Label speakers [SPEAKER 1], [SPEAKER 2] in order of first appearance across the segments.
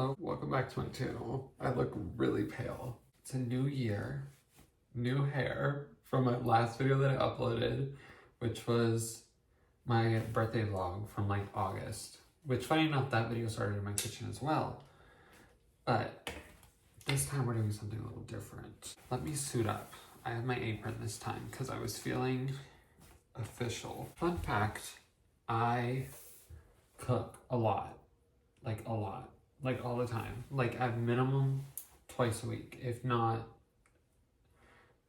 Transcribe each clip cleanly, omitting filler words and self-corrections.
[SPEAKER 1] Hello, welcome back to my channel. I look really pale. It's a new year, new hair from my last video that I uploaded, which was my birthday vlog from like August, which funny enough, that video started in my kitchen as well. But this time we're doing something a little different. Let me suit up. I have my apron this time because I was feeling official. Fun fact, I cook a lot, like all the time, like at minimum twice a week, if not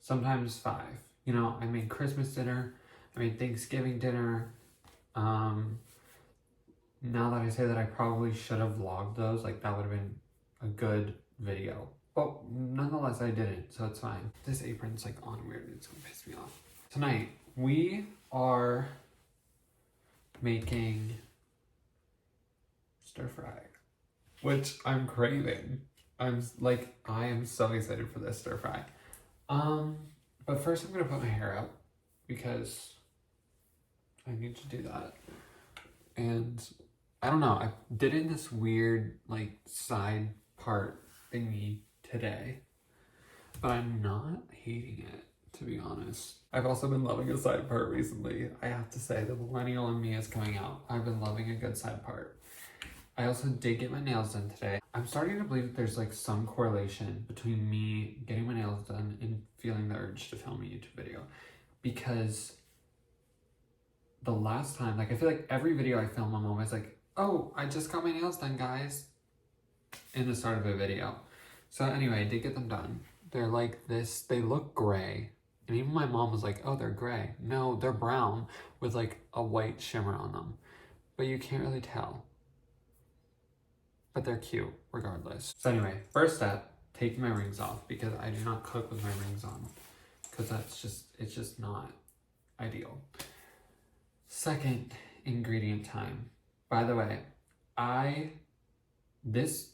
[SPEAKER 1] sometimes 5. You know, I made Christmas dinner, I made Thanksgiving dinner. Now that I say that, I probably should have vlogged those, like that would have been a good video, but nonetheless I didn't, so it's fine. This apron's like on weird and it's gonna piss me off. Tonight we are making stir fry, which I'm craving. I am so excited for this stir fry. But first I'm gonna put my hair up because I need to do that. And I don't know, I did in this weird like side part thingy today, but I'm not hating it, to be honest. I've also been loving a side part recently. I have to say, the millennial in me is coming out. I've been loving a good side part. I also did get my nails done today. I'm starting to believe that there's like some correlation between me getting my nails done and feeling the urge to film a YouTube video. Because the last time, like I feel like every video I film, I'm always like, oh, I just got my nails done, guys, in the start of a video. So anyway, I did get them done. They're like this, they look gray. And even my mom was like, oh, they're gray. No, they're brown with like a white shimmer on them. But you can't really tell. But they're cute regardless. So anyway, first step, taking my rings off, because I do not cook with my rings on, because it's just not ideal. Second ingredient time. By the way, this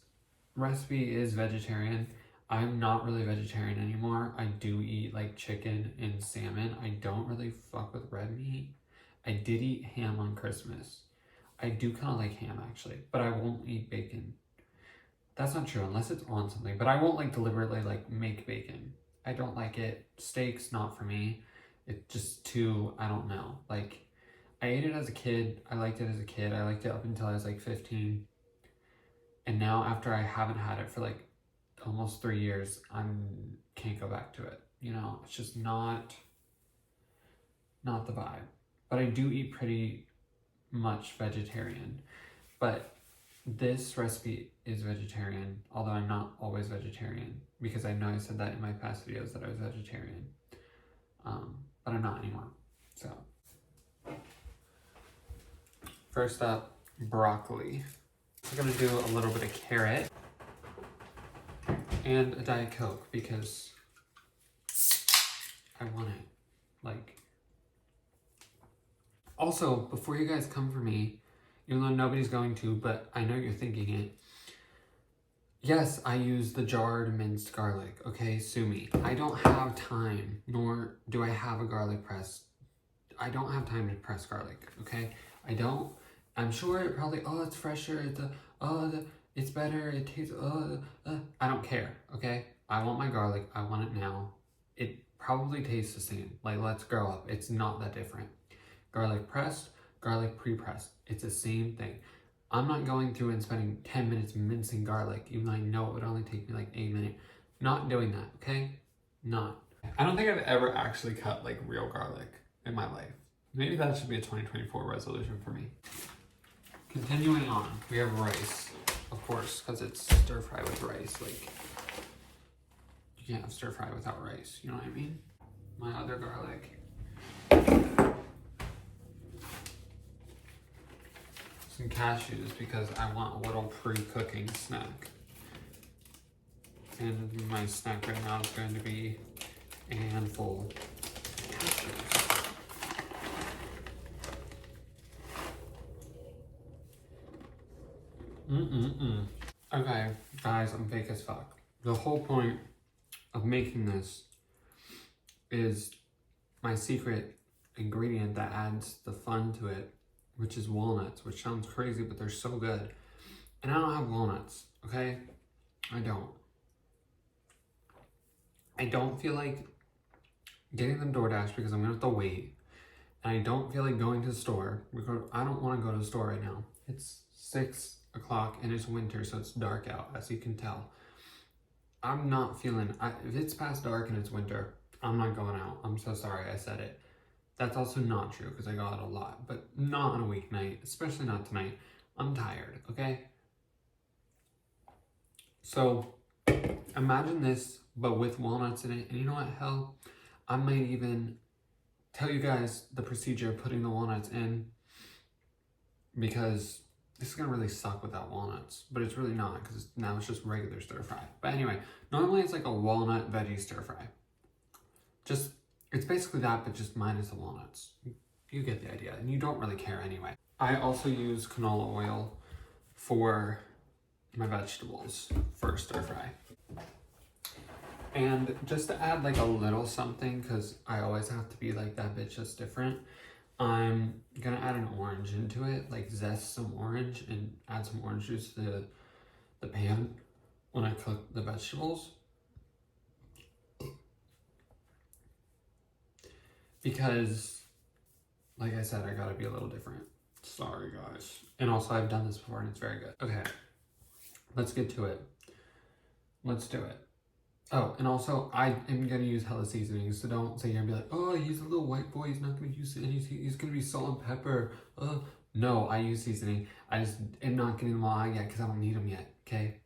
[SPEAKER 1] recipe is vegetarian. I'm not really vegetarian anymore. I do eat like chicken and salmon. I don't really fuck with red meat. I did eat ham on Christmas. I do kind of like ham actually, but I won't eat bacon. That's not true unless it's on something, but I won't like deliberately like make bacon. I don't like it. Steak's not for me. It's just too, I don't know. Like I ate it as a kid. I liked it as a kid. I liked it up until I was like 15. And now after I haven't had it for like almost 3 years, can't go back to it. You know, it's just not the vibe. But I do eat pretty much vegetarian, but this recipe is vegetarian, although I'm not always vegetarian, because I know I said that in my past videos that I was vegetarian, but I'm not anymore. So first up, broccoli. I'm gonna do a little bit of carrot and a Diet Coke because I want it. Like, also, before you guys come for me, even though nobody's going to, but I know you're thinking it, yes, I use the jarred minced garlic, okay? Sue me. I don't have time, nor do I have a garlic press. I don't have time to press garlic, okay? I don't. I'm sure it probably, oh, it's fresher, it's better, it tastes, I don't care, okay? I want my garlic, I want it now. It probably tastes the same. Like, let's grow up. It's not that different. Garlic pressed, garlic pre-pressed. It's the same thing. I'm not going through and spending 10 minutes mincing garlic, even though I know it would only take me like 8 minutes. Not doing that, okay? Not. I don't think I've ever actually cut like real garlic in my life. Maybe that should be a 2024 resolution for me. Continuing on, we have rice, of course, because it's stir fry with rice. Like, you can't have stir fry without rice, you know what I mean? My other garlic. Some cashews because I want a little pre-cooking snack. And my snack right now is going to be a handful of cashews. Okay, guys, I'm fake as fuck. The whole point of making this is my secret ingredient that adds the fun to it, which is walnuts, which sounds crazy, but they're so good. And I don't have walnuts, okay? I don't feel like getting them DoorDash because I'm gonna have to wait. And I don't feel like going to the store because I don't want to go to the store right now. It's 6 o'clock and it's winter, so it's dark out, as you can tell. I'm not feeling, if it's past dark and it's winter, I'm not going out. I'm so sorry I said it. That's also not true because I go out a lot, but not on a weeknight, especially not tonight. I'm tired, okay? So imagine this, but with walnuts in it. And you know what, hell, I might even tell you guys the procedure of putting the walnuts in, because this is gonna really suck without walnuts, but it's really not because now it's just regular stir fry. But anyway, normally it's like a walnut veggie stir fry. Just, it's basically that, but just minus the walnuts. You get the idea, and you don't really care anyway. I also use canola oil for my vegetables for stir fry. And just to add like a little something, because I always have to be like that bitch just different, I'm gonna add an orange into it, like zest some orange and add some orange juice to the pan when I cook the vegetables. Because, like I said, I gotta be a little different. Sorry, guys. And also, I've done this before and it's very good. Okay, let's get to it. Let's do it. Oh, and also, I am gonna use hella seasonings, so don't say you're gonna be like, oh, he's a little white boy, he's not gonna use it, he's gonna be salt and pepper. No, I use seasoning. I just am not getting them all out yet because I don't need them yet, okay?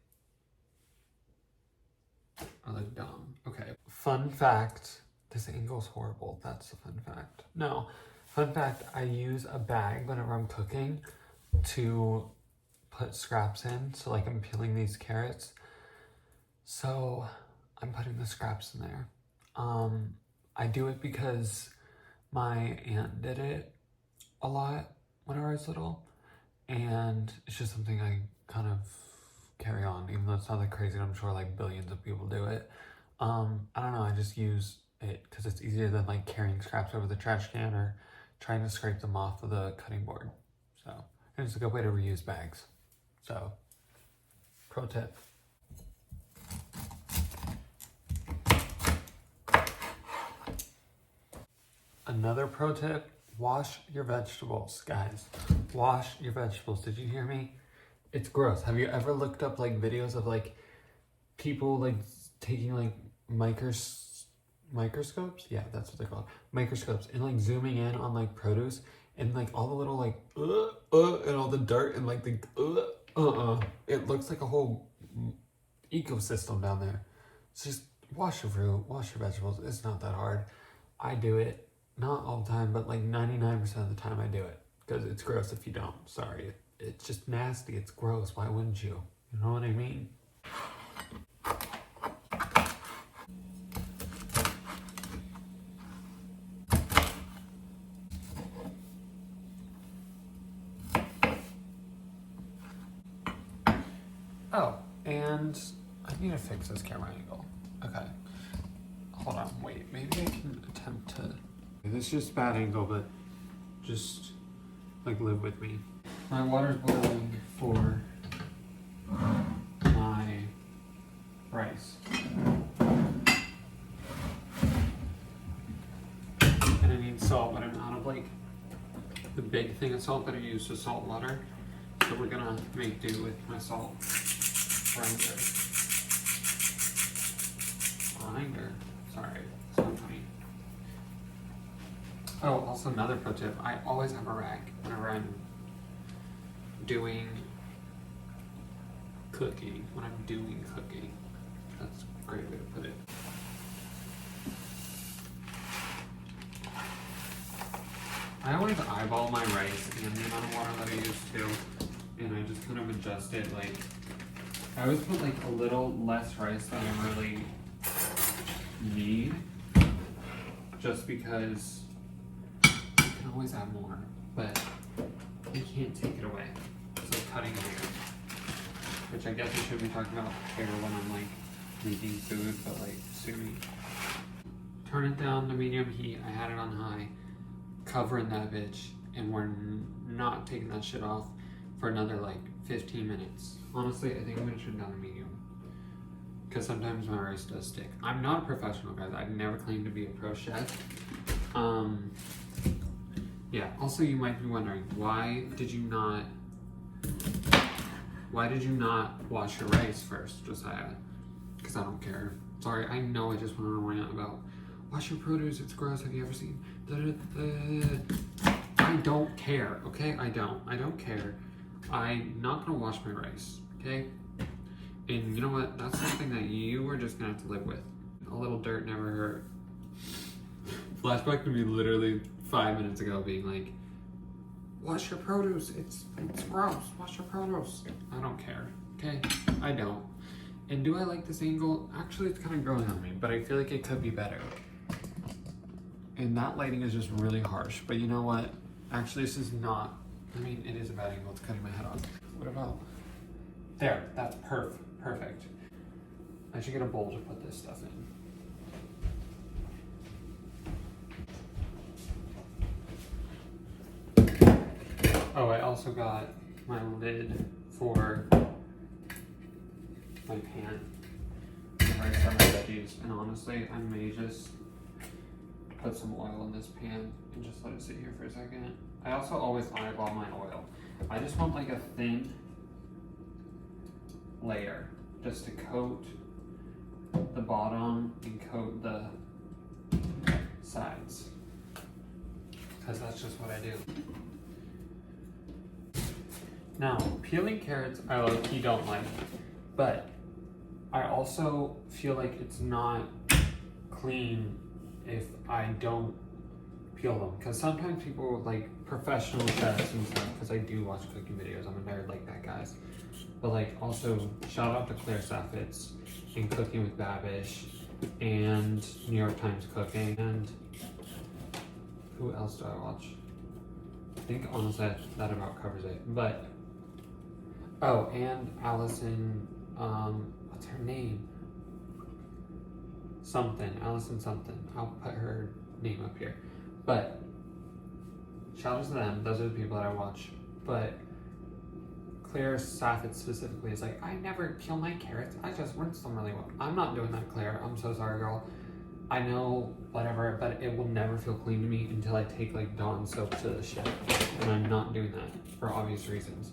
[SPEAKER 1] I look dumb. Okay. Fun fact. This angle's horrible. That's the fun fact. No. Fun fact, I use a bag whenever I'm cooking to put scraps in. So like I'm peeling these carrots. So I'm putting the scraps in there. I do it because my aunt did it a lot whenever I was little. And it's just something I kind of carry on, even though it's not that crazy. I'm sure like billions of people do it. I don't know, I just use it because it's easier than like carrying scraps over the trash can or trying to scrape them off of the cutting board. So, and it's a good way to reuse bags. So, pro tip. Another pro tip, wash your vegetables, guys. Wash your vegetables. Did you hear me? It's gross. Have you ever looked up like videos of like people like taking like microscopes? Yeah, that's what they're called. Microscopes, and like zooming in on like produce and like all the little like and all the dirt and like the it looks like a whole ecosystem down there. So just wash your fruit, wash your vegetables. It's not that hard. I do it, not all the time, but like 99% of the time I do it because it's gross if you don't. Sorry. It's just nasty. It's gross. Why wouldn't you? You know what I mean? Oh, and I need to fix this camera angle. Okay. Hold on. Wait. Maybe I can attempt to... This is just bad angle, but just like live with me. My water's boiling for my rice. And I need salt, but I'm out of like the big thing of salt that I use to salt water. So we're gonna make do with my salt grinder. Sorry, so funny. Oh, also another pro tip, I always have a rag whenever I'm doing cooking. That's a great way to put it. I always eyeball my rice and the amount of water that I use too, and I just kind of adjust it. Like, I always put like a little less rice than I really need, just because you can always add more, but you can't take it away. So cutting hair, which I guess I shouldn't be talking about hair when I'm like making food, but like sue me. Turn it down to medium heat. I had it on high, covering that bitch, and we're not taking that shit off for another like 15 minutes. Honestly, I think I'm gonna turn down the medium. Because sometimes my rice does stick. I'm not a professional, guys. I've never claimed to be a pro chef. Yeah, also you might be wondering, why did you not wash your rice first, Josiah? Because I don't care. Sorry, I know I just went on a rant about wash your produce, it's gross, have you ever seen? I don't care, okay? I don't care. I'm not gonna wash my rice, okay? And you know what? That's something that you are just gonna have to live with. A little dirt never hurt. Flashback to me literally 5 minutes ago being like, wash your produce, it's gross, wash your produce. I don't care, okay? I don't. And do I like this angle? Actually, it's kind of growing on me, but I feel like it could be better. And that lighting is just really harsh, but you know what? Actually, this is not, I mean, it is a bad angle, it's cutting my head off. What about, there, that's perfect. I should get a bowl to put this stuff in. Oh, I also got my lid for my pan. Where I start my veggies, and honestly, I may just put some oil in this pan and just let it sit here for a second. I also always eyeball my oil. I just want like a thin layer just to coat the bottom and coat the sides, because that's just what I do. Now, peeling carrots I low-key don't like, but I also feel like it's not clean if I don't peel them. Because sometimes people, like professional chefs and stuff, because I do watch cooking videos, I'm a nerd like that, guys. But like, also, shout out to Claire Saffitz and Cooking with Babish and New York Times Cooking, and who else do I watch? I think honestly that about covers it. But oh, and Allison, what's her name? Allison something. I'll put her name up here. But shout out to them. Those are the people that I watch. But Claire Saffitz specifically is like, I never peel my carrots. I just rinse them really well. I'm not doing that, Claire. I'm so sorry, girl. I know, whatever, but it will never feel clean to me until I take like Dawn soap to the ship. And I'm not doing that for obvious reasons.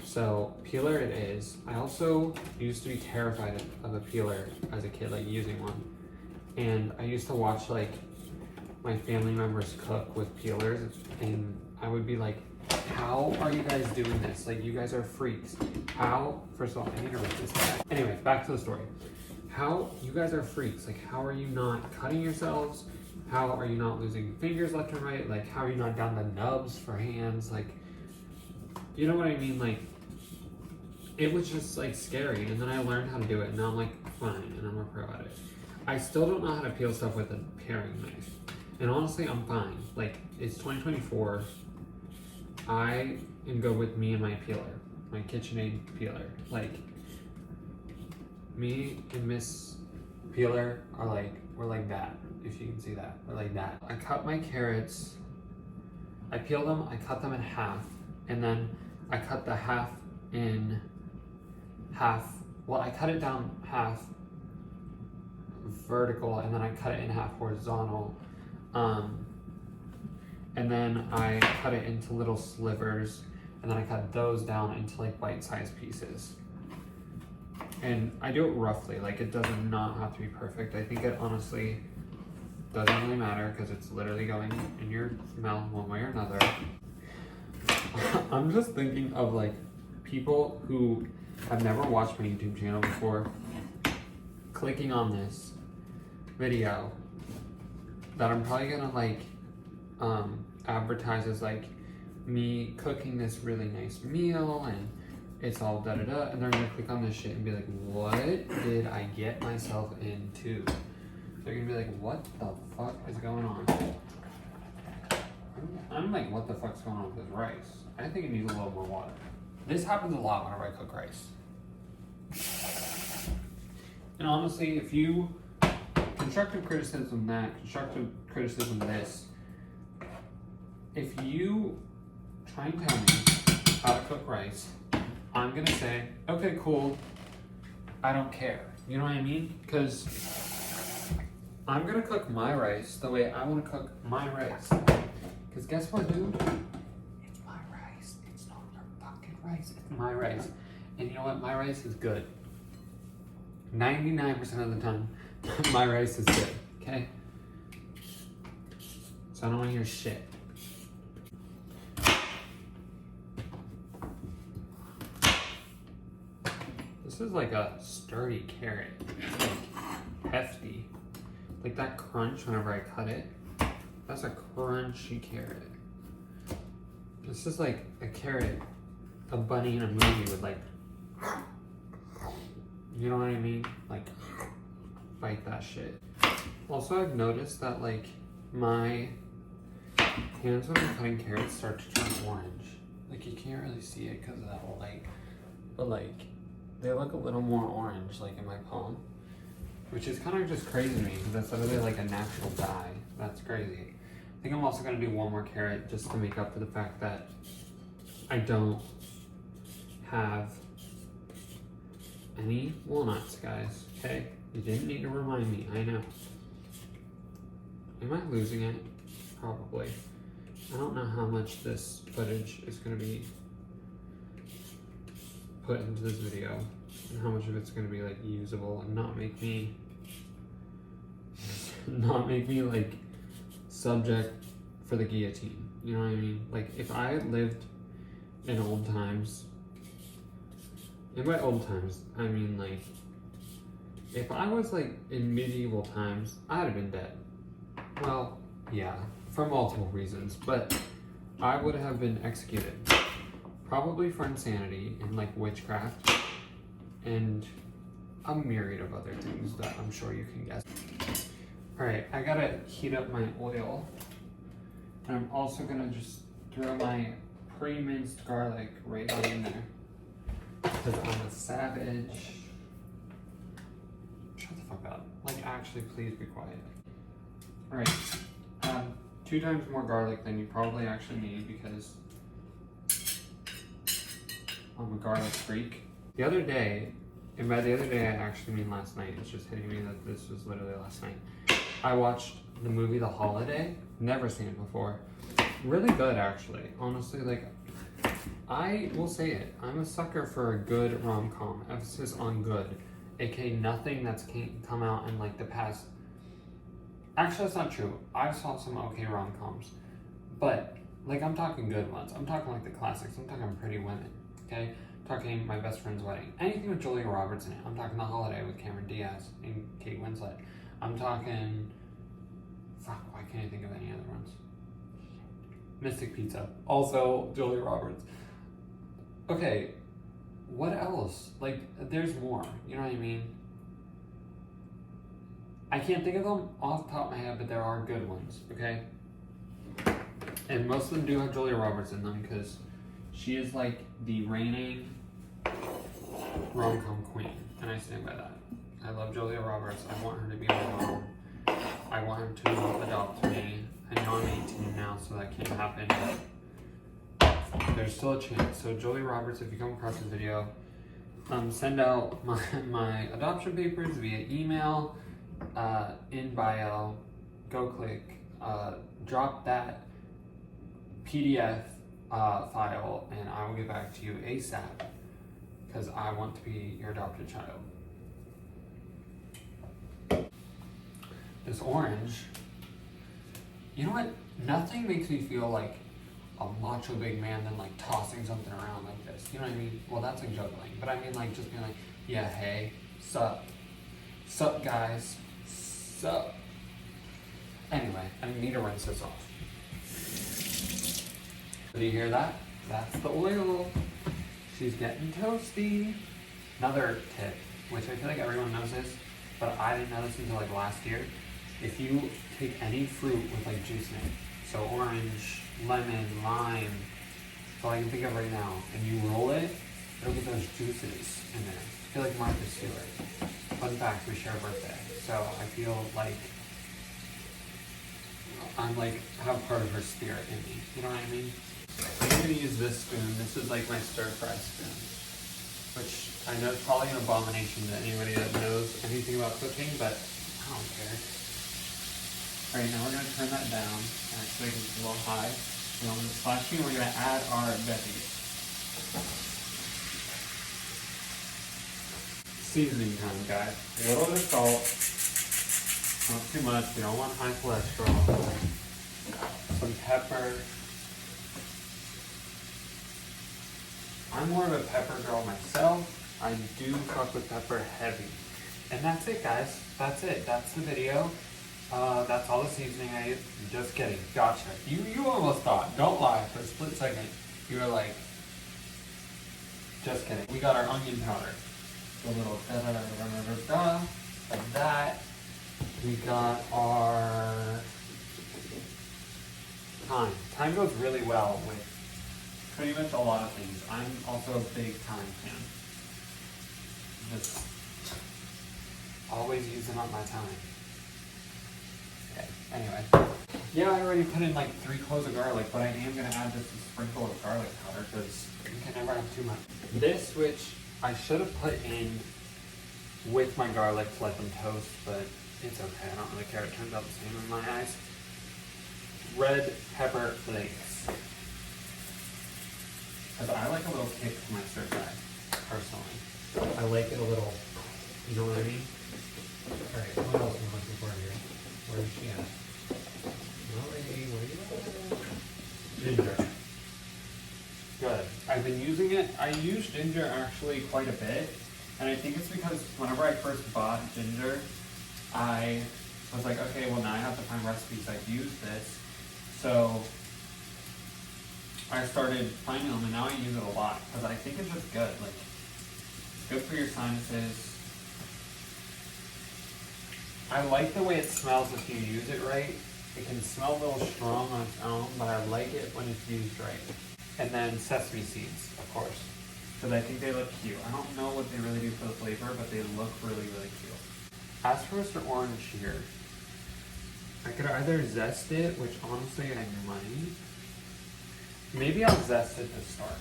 [SPEAKER 1] So peeler it is. I also used to be terrified of a peeler as a kid, like using one. And I used to watch like my family members cook with peelers, and I would be like, how are you guys doing this? Like, you guys are freaks. How, first of all, I need to write this down. Anyway, back to the story. How, you guys are freaks. Like, how are you not cutting yourselves? How are you not losing fingers left and right? Like, how are you not down the nubs for hands? Like, you know what I mean? Like, it was just like scary, and then I learned how to do it, and now I'm like, fine, and I'm a pro at it. I still don't know how to peel stuff with a paring knife. And honestly, I'm fine. Like, it's 2024. I am good with me and my peeler, my KitchenAid peeler. Like, me and Miss Peeler are like, we're like that, if you can see that. We're like that. I cut my carrots, I peel them, I cut them in half, and then I cut the half in half, well, I cut it down half vertical, and then I cut it in half horizontal. And then I cut it into little slivers, and then I cut those down into like bite-sized pieces. And I do it roughly, like it does not have to be perfect. I think it honestly doesn't really matter because it's literally going in your mouth one way or another. I'm just thinking of like people who have never watched my YouTube channel before clicking on this video that I'm probably gonna like advertise as like me cooking this really nice meal and it's all da-da-da, and they're gonna click on this shit and be like, what did I get myself into? They're gonna be like, what the fuck is going on? I'm like, what the fuck's going on with this rice? I think it needs a little more water. This happens a lot whenever I cook rice. And honestly, if you, constructive criticism that, constructive criticism this, if you try and tell me how to cook rice, I'm gonna say, okay, cool, I don't care. You know what I mean? Because I'm gonna cook my rice the way I wanna cook my rice. Because guess what, dude? It's my rice. It's not your fucking rice. It's my rice. And you know what? My rice is good. 99% of the time, my rice is good. Okay? So I don't wanna hear shit. This is like a sturdy carrot. It's like hefty. Like that crunch whenever I cut it. That's a crunchy carrot. This is like a carrot a bunny in a movie would like, you know what I mean? Like, bite that shit. Also, I've noticed that like my hands when I'm cutting carrots start to turn orange. Like you can't really see it because of that light, but like they look a little more orange like in my palm, which is kind of just crazy to me because that's literally like a natural dye. That's crazy. I think I'm also gonna do one more carrot just to make up for the fact that I don't have any walnuts, guys. Okay, you didn't need to remind me. I know. Am I losing it? Probably. I don't know how much this footage is going to be put into this video and how much of it's going to be like usable and not make me like subject for the guillotine. You know what I mean? Like if I lived in old times, and by old times I mean like if I was like in medieval times, I'd have been dead. Well, yeah, for multiple reasons, but I would have been executed. Probably for insanity and like witchcraft and a myriad of other things that I'm sure you can guess. Alright, I gotta heat up my oil. And I'm also gonna just throw my pre-minced garlic right in there. Because I'm a savage. Shut the fuck up. Like actually, please be quiet. Alright, 2 times more garlic than you probably actually need because I'm a garlic freak. The other day, and by the other day I actually mean last night, it's just hitting me that this was literally last night. I watched the movie The Holiday, never seen it before. Really good actually, honestly, like, I will say it, I'm a sucker for a good rom-com, emphasis on good, aka nothing that's come out in like the past. Actually, that's not true. I saw some okay rom-coms, but like I'm talking good ones. I'm talking like the classics. I'm talking Pretty Women, okay? I'm talking My Best Friend's Wedding. Anything with Julia Roberts in it. I'm talking The Holiday with Cameron Diaz and Kate Winslet. I'm talking, fuck, why can't I think of any other ones? Mystic Pizza, also Julia Roberts. Okay, what else? Like, there's more. You know what I mean? I can't think of them off the top of my head, but there are good ones, okay? And most of them do have Julia Roberts in them because she is like the reigning rom-com queen, and I stand by that. I love Julia Roberts. I want her to be my mom. I want her to adopt me. I know I'm 18 now, so that can't happen, but there's still a chance. So Julia Roberts, if you come across this video, send out my adoption papers via email. In bio, go click, drop that PDF file, and I will get back to you ASAP because I want to be your adopted child. This orange, you know what? Nothing makes me feel like a macho big man than like tossing something around like this. You know what I mean? Well, that's like juggling, but I mean like just being like, yeah, hey, sup, guys. So, anyway, I need to rinse this off. Do you hear that? That's the oil. She's getting toasty. Another tip, which I feel like everyone knows this, but I didn't know this until like last year. If you take any fruit with like juice in it, so orange, lemon, lime, that's all I can think of right now, and you roll it, it'll get those juices in there. I feel like Martha Stewart. Fun fact, we share a birthday. So I feel like I'm like have part of her spirit in me. You know what I mean? I'm gonna use this spoon. This is like my stir fry spoon. which I know is probably an abomination to anybody that knows anything about cooking, but I don't care. Alright, now we're going to turn that down. Actually, it's a little high. We want it splashy, and we're going to add our veggies. Seasoning time, guys. A little bit of salt. Not too much. We don't want high cholesterol. Some pepper. I'm more of a pepper girl myself. I do fuck with pepper heavy. And that's it, guys. That's it. That's the video. That's all the seasoning I use. Just kidding. Gotcha. You almost thought. Don't lie for a split second. You were like, just kidding. We got our onion powder. A little da-da-da-da-da-da-da. Like that. We got our thyme. Thyme goes really well with pretty much a lot of things. I'm also a big thyme fan. Just always using up my time. Okay, anyway. Yeah, I already put in like 3 cloves of garlic, but I am going to add just a sprinkle of garlic powder because you can never have too much. This, which I should have put in with my garlic to let them toast, but it's okay. I don't really care. It turns out the same in my eyes. Red pepper flakes. Because I like a little kick to my stir fry, personally. I like it a little, you know what I mean? Alright, what else am I looking for here? Where is she at? Molly, where are you at? Ginger. Good. I've been using it. I use ginger actually quite a bit. And I think it's because whenever I first bought ginger, I was like, okay, well now I have to find recipes that use this. So I started finding them, and now I use it a lot because I think it's just good. Like, it's good for your sinuses. I like the way it smells if you use it right. It can smell a little strong on its own, but I like it when it's used right. And then sesame seeds, of course, because I think they look cute. I don't know what they really do for the flavor, but they look really, really cute. As for Mr. Orange here, I could either zest it, which honestly I might. Maybe I'll zest it to start.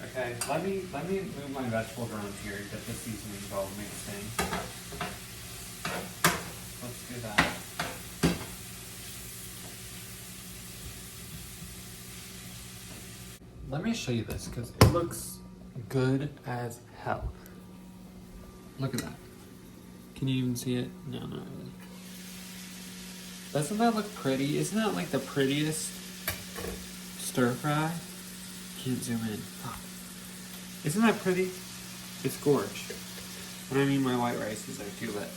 [SPEAKER 1] Okay, let me move my vegetables around here and get the seasonings all mixed in. Let's do that. Let me show you this because it looks good as hell. Look at that. Can you even see it? No, not really. Doesn't that look pretty? Isn't that like the prettiest stir fry? Can't zoom in. Fuck. Isn't that pretty? It's gorge. And I mean my white rice is there too, but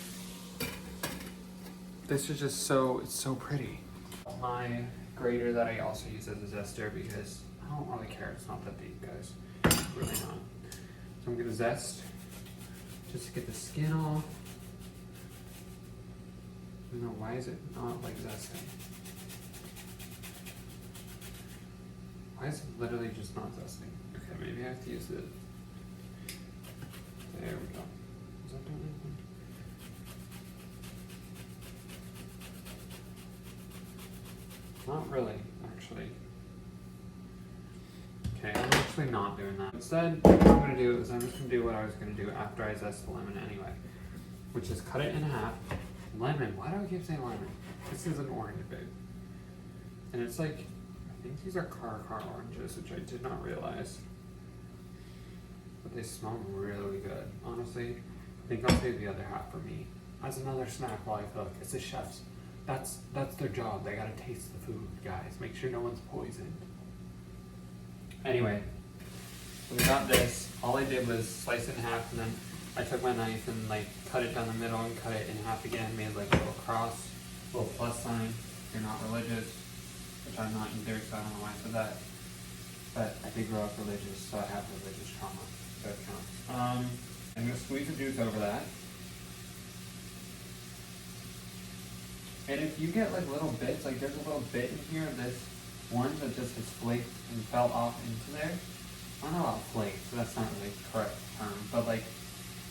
[SPEAKER 1] this is just it's so pretty. My grater that I also use as a zester because I don't really care. It's not that deep, guys. It's really not. So I'm gonna zest just to get the skin off. I don't know, why is it not like zesting? Why is it literally just not zesting? Okay, maybe I have to use it. There we go. Is that doing anything? Not really, actually. Okay, I'm actually not doing that. Instead, what I'm going to do is I'm just going to do what I was going to do after I zest the lemon anyway, which is cut it in half. Lemon, why do I keep saying lemon? This is an orange, babe. And it's like, I think these are car oranges, which I did not realize. But they smell really good. Honestly, I think I'll save the other half for me as another snack while I cook. It's the chefs. That's their job. They gotta taste the food, guys. Make sure no one's poisoned. Anyway, so we got this. All I did was slice it in half, and then I took my knife and like cut it down the middle and cut it in half again. Made like a little cross, a little plus sign. If you're not religious, which I'm not either, so I don't know why I said that. But I did grow up religious, so I have religious trauma. So it counts. I'm gonna squeeze the juice over that. And if you get like little bits, like there's a little bit in here of this orange that just has flaked and fell off into there. I don't know about flakes, so that's not really the correct term, but like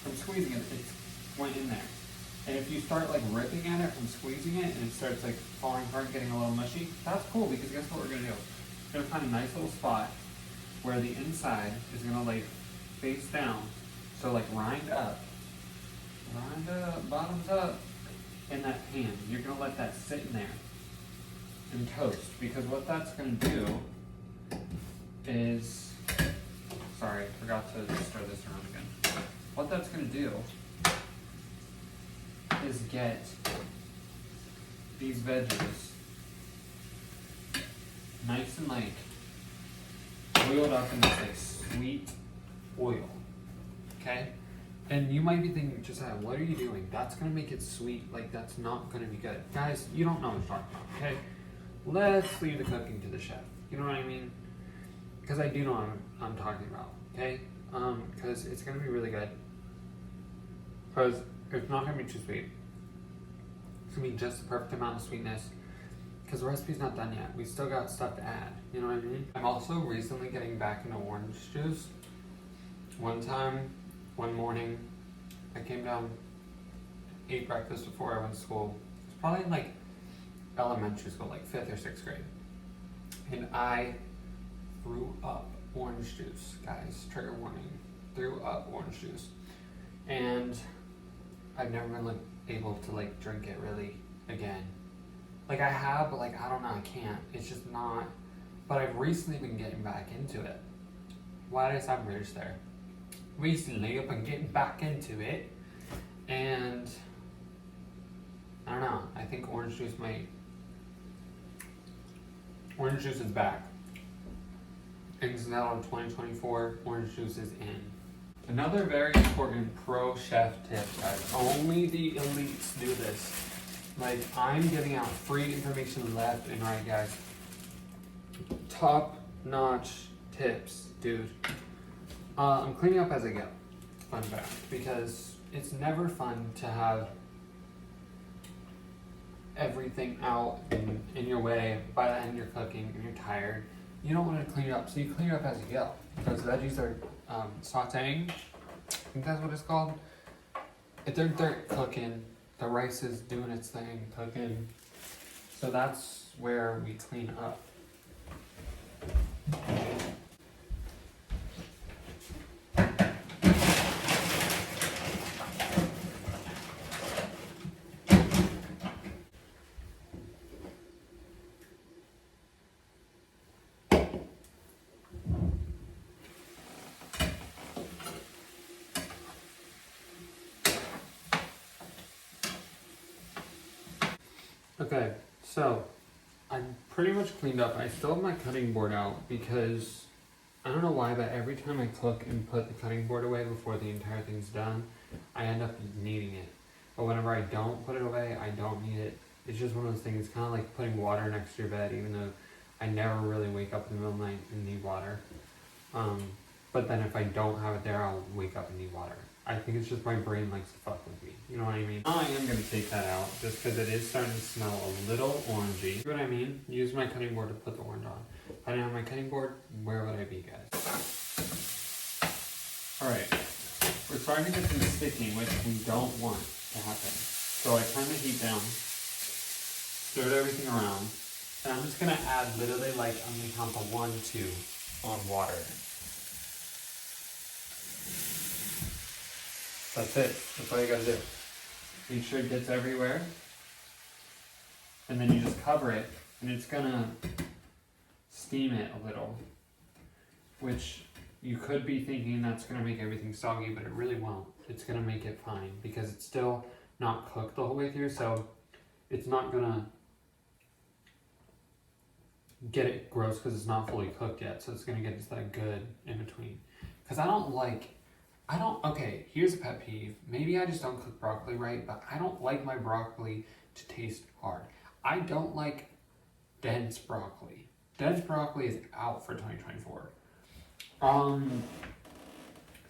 [SPEAKER 1] from squeezing it, it went in there. And if you start like ripping at it from squeezing it and it starts like falling apart, getting a little mushy, that's cool because guess what we're gonna do? We're gonna find a nice little spot where the inside is gonna like face down So like rind up, bottoms up in that pan. You're gonna let that sit in there and toast, because what that's gonna do is, sorry, forgot to stir this around again. What that's gonna do is get these veggies nice and like oiled up in this like sweet oil, okay? And you might be thinking, Josiah, what are you doing? That's gonna make it sweet, like that's not gonna be good. Guys, you don't know what I'm talking about, okay? Let's leave the cooking to the chef, you know what I mean? Because I do know what I'm talking about, okay? Because it's gonna be really good. Because it's not gonna be too sweet. It's gonna be just the perfect amount of sweetness. Because the recipe's not done yet. We still got stuff to add, you know what I mean? I'm also recently getting back into orange juice. One morning, I came down, ate breakfast before I went to school. It's probably in like elementary school, like 5th or 6th grade. And I threw up orange juice, guys, trigger warning. Threw up orange juice. And I've never been like able to like drink it really again. Like I have, but like I don't know, I can't. It's just not. But I've recently been getting back into it. Why did I sound British there? Recently I've been getting back into it, and I don't know. I think orange juice is back. And so now in 2024, orange juice is in. Another very important pro chef tip, guys. Only the elites do this. Like, I'm giving out free information left and right, guys. Top notch tips, dude. I'm cleaning up as I go. Fun fact. Because it's never fun to have everything out in your way. By the end you're cooking and you're tired. You don't want to clean it up, so you clean it up as you go. Because veggies are sauteing. I think that's what it's called. If they're cooking, the rice is doing its thing, cooking. So that's where we clean up. Okay, so I'm pretty much cleaned up. I still have my cutting board out because I don't know why, but every time I cook and put the cutting board away before the entire thing's done, I end up needing it. But whenever I don't put it away, I don't need it. It's just one of those things. It's kind of like putting water next to your bed, even though I never really wake up in the middle of the night and need water. But then if I don't have it there, I'll wake up and need water. I think it's just my brain likes to fuck with me. You know what I mean? I am going to take that out just because it is starting to smell a little orangey. See what I mean? Use my cutting board to put the orange on. If I didn't have my cutting board, where would I be, guys? Alright. We're starting to get some sticking, which we don't want to happen. So I turn the heat down, stirred everything around, and I'm just going to add literally like, I'm going to count to 1, 2 on water. That's it. That's all you gotta do. Make sure it gets everywhere. And then you just cover it, and it's gonna steam it a little. Which you could be thinking that's gonna make everything soggy, but it really won't. It's gonna make it fine because it's still not cooked the whole way through, so it's not gonna get it gross because it's not fully cooked yet. So it's gonna get just that good in between. Because okay, here's a pet peeve. Maybe I just don't cook broccoli right, but I don't like my broccoli to taste hard. I don't like dense broccoli. Dense broccoli is out for 2024.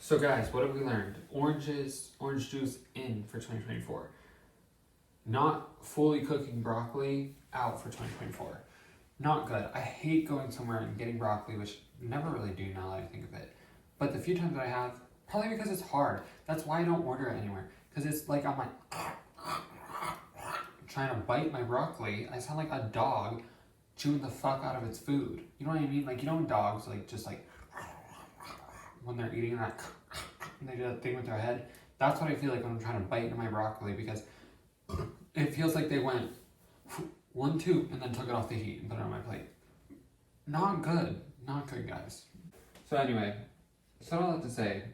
[SPEAKER 1] So guys, what have we learned? Orange juice in for 2024. Not fully cooking broccoli, out for 2024. Not good. I hate going somewhere and getting broccoli, which I never really do now that I think of it. But the few times that I have, probably because it's hard. That's why I don't order it anywhere. Because it's like I'm like trying to bite my broccoli. I sound like a dog chewing the fuck out of its food. You know what I mean? Like, you know when dogs like just like when they're eating that and they do that thing with their head. That's what I feel like when I'm trying to bite into my broccoli, because it feels like they went 1, 2, and then took it off the heat and put it on my plate. Not good. Not good, guys. So anyway, that's all I have to say.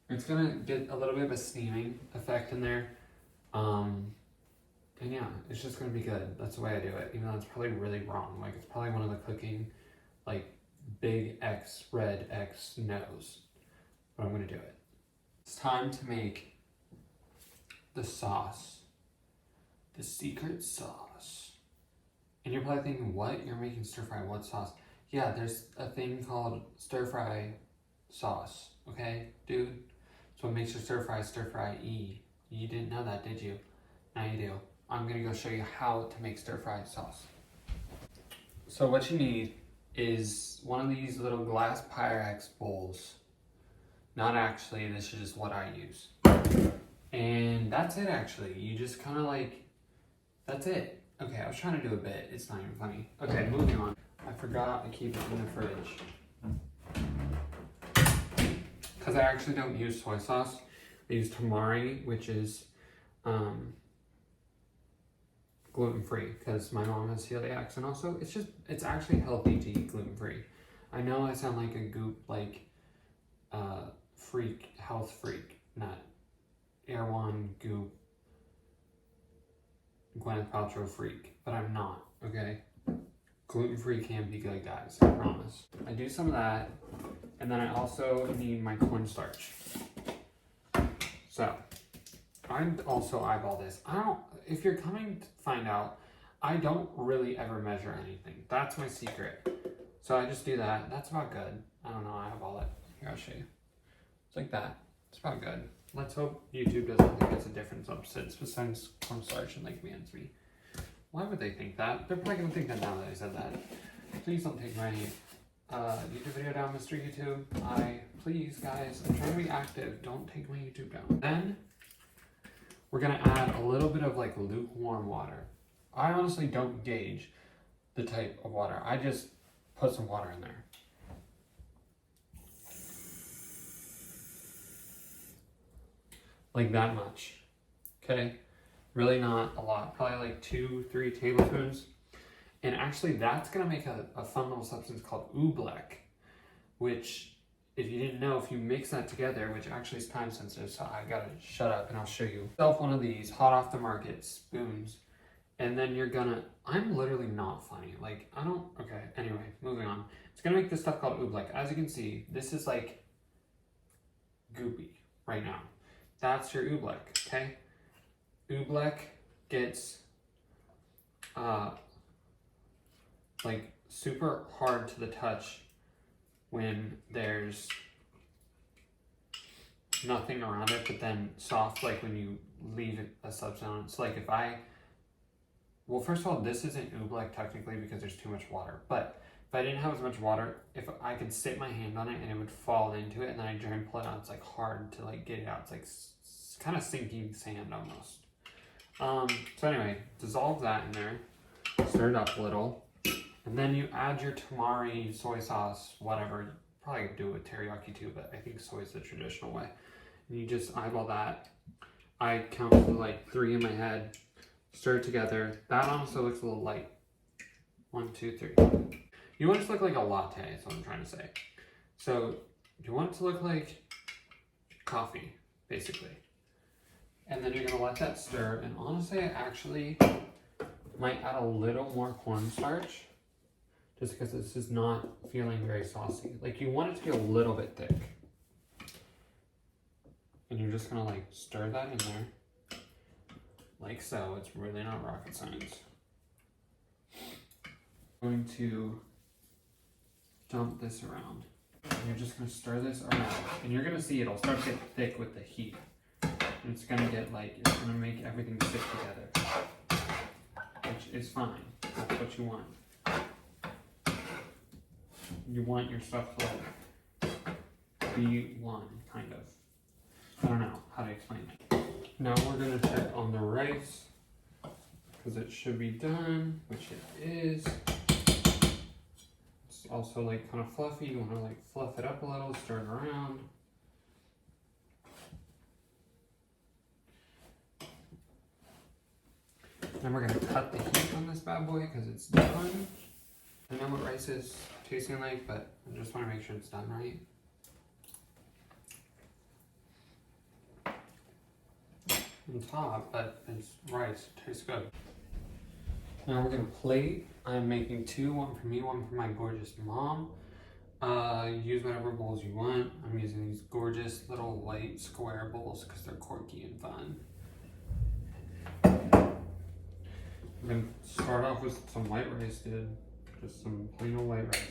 [SPEAKER 1] It's gonna get a little bit of a steaming effect in there. And yeah, it's just gonna be good. That's the way I do it, even though it's probably really wrong. Like, it's probably one of the cooking, like, big X, red X no's. But I'm gonna do it. It's time to make the sauce. The secret sauce. And you're probably thinking, what? You're making stir fry, what sauce? Yeah, there's a thing called stir fry sauce, okay, dude? So it makes your stir fry-y. You didn't know that, did you? Now you do. I'm gonna go show you how to make stir fry sauce. So what you need is one of these little glass Pyrex bowls. Not actually, this is just what I use. And that's it actually. You just kind of like, that's it. Okay, I was trying to do a bit. It's not even funny. Okay, moving on. I forgot to keep it in the fridge. Because I actually don't use soy sauce. I use tamari, which is gluten-free, because my mom has celiac, and also it's actually healthy to eat gluten-free. I know I sound like a goop, like freak, health freak, not Erewhon goop, Gwyneth Paltrow freak, but I'm not, okay? Gluten-free can be good, guys, I promise. I do some of that, and then I also need my cornstarch. So, I also eyeball this. If you're coming to find out, I don't really ever measure anything. That's my secret. So I just do that. That's about good. I don't know, I eyeball it. Here, I'll show you. It's like that. It's about good. Let's hope YouTube doesn't think it's a different substance besides cornstarch and like Mansby. Why would they think that? They're probably gonna think that now that I said that. Please don't take my YouTube video down, Mr. YouTube. Please, guys, I'm trying to be active. Don't take my YouTube down. Then we're gonna add a little bit of like lukewarm water. I honestly don't gauge the type of water. I just put some water in there. Like that much, okay? Really not a lot, probably like 2-3 tablespoons. And actually that's gonna make a fun little substance called oobleck, which, if you didn't know, if you mix that together, which actually is time sensitive, so I gotta shut up and I'll show you. Self one of these hot off the market spoons, and then you're gonna, I'm literally not funny. Like, okay, anyway, moving on. It's gonna make this stuff called oobleck. As you can see, this is like goopy right now. That's your oobleck, okay? Oobleck gets like super hard to the touch when there's nothing around it, but then soft like when you leave a substance. So like well, first of all, this isn't oobleck technically because there's too much water, but if I didn't have as much water, if I could sit my hand on it and it would fall into it, and then I try and pull it out, it's like hard to like get it out. It's like kind of sinking sand almost. So anyway, dissolve that in there, stir it up a little, and then you add your tamari, soy sauce, whatever. Probably do it with teriyaki too, but I think soy is the traditional way. And you just eyeball that. I count to like 3 in my head, stir it together. That honestly looks a little light. 1, 2, 3. You want it to look like a latte, is what I'm trying to say. So you want it to look like coffee, basically. And then you're gonna let that stir, and honestly, I actually might add a little more cornstarch, just because this is not feeling very saucy. Like, you want it to be a little bit thick. And you're just gonna like stir that in there, like so. It's really not rocket science. I'm going to dump this around. And you're just gonna stir this around, and you're gonna see it'll start to get thick with the heat. And it's gonna get like, it's gonna make everything stick together, which is fine. That's what you want. You want your stuff to like be one, kind of. I don't know how to explain it. Now we're gonna check on the rice, because it should be done, which it is. It's also like kind of fluffy. You want to like fluff it up a little, stir it around. Then we're gonna cut the heat on this bad boy because it's done. I know what rice is tasting like, but I just want to make sure it's done right. On top, but it's rice. It tastes good. Now we're gonna plate. I'm making two, one for me, one for my gorgeous mom. Use whatever bowls you want. I'm using these gorgeous little light square bowls because they're quirky and fun. I'm gonna start off with some white rice, dude. Just some plain old white rice.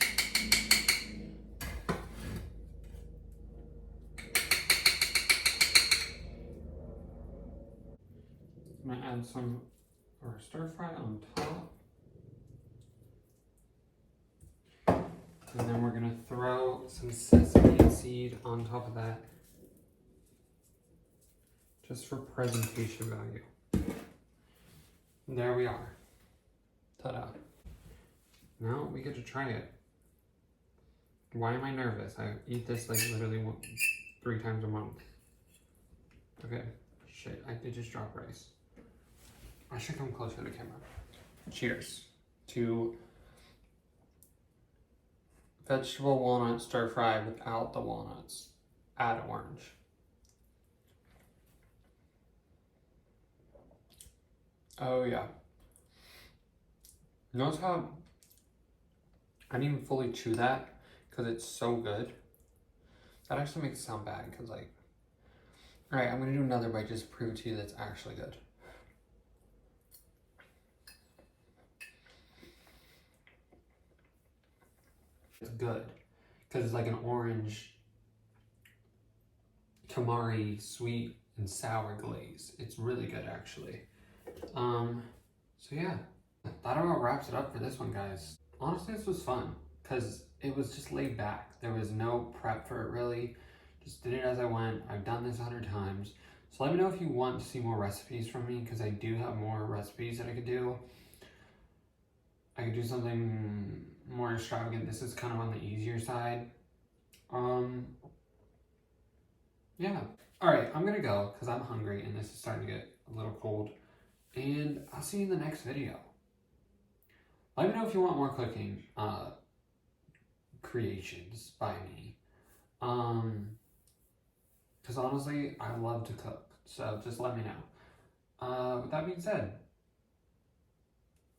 [SPEAKER 1] I'm gonna add some of our stir fry on top. And then we're gonna throw some sesame seed on top of that. Just for presentation value. And there we are. Ta-da. Now we get to try it. Why am I nervous? I eat this like literally 3 times a month. Okay, shit, I did just drop rice. I should come closer to the camera. Cheers to vegetable walnut stir fry without the walnuts. Add orange. Oh yeah. Notice how I didn't even fully chew that because it's so good. That actually makes it sound bad because like, all right, I'm gonna do another bite just to prove to you that's actually good. It's good because it's like an orange tamari sweet and sour glaze. It's really good actually. So yeah, that about wraps it up for this one, guys. Honestly, this was fun because it was just laid back. There was no prep for it really. Just did it as I went. I've done this 100 times. So let me know if you want to see more recipes from me because I do have more recipes that I could do. I could do something more extravagant. This is kind of on the easier side. Yeah. All right, I'm gonna go because I'm hungry and this is starting to get a little cold. And I'll see you in the next video. Let me know if you want more cooking creations by me. Because honestly, I love to cook. So just let me know. With that being said,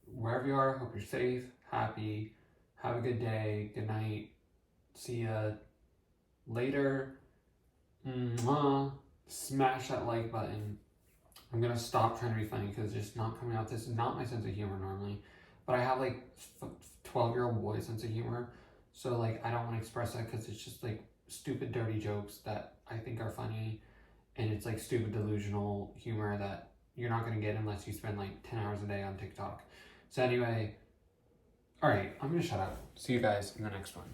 [SPEAKER 1] wherever you are, hope you're safe, happy, have a good day, good night, see ya later. Mwah. Smash that like button. I'm gonna stop trying to be funny because it's just not coming out. This is not my sense of humor normally, but I have like 12-year-old boy sense of humor, so like I don't want to express that because it's just like stupid dirty jokes that I think are funny, and it's like stupid delusional humor that you're not gonna get unless you spend like 10 hours a day on TikTok. So anyway, all right, I'm gonna shut up. See you guys in the next one.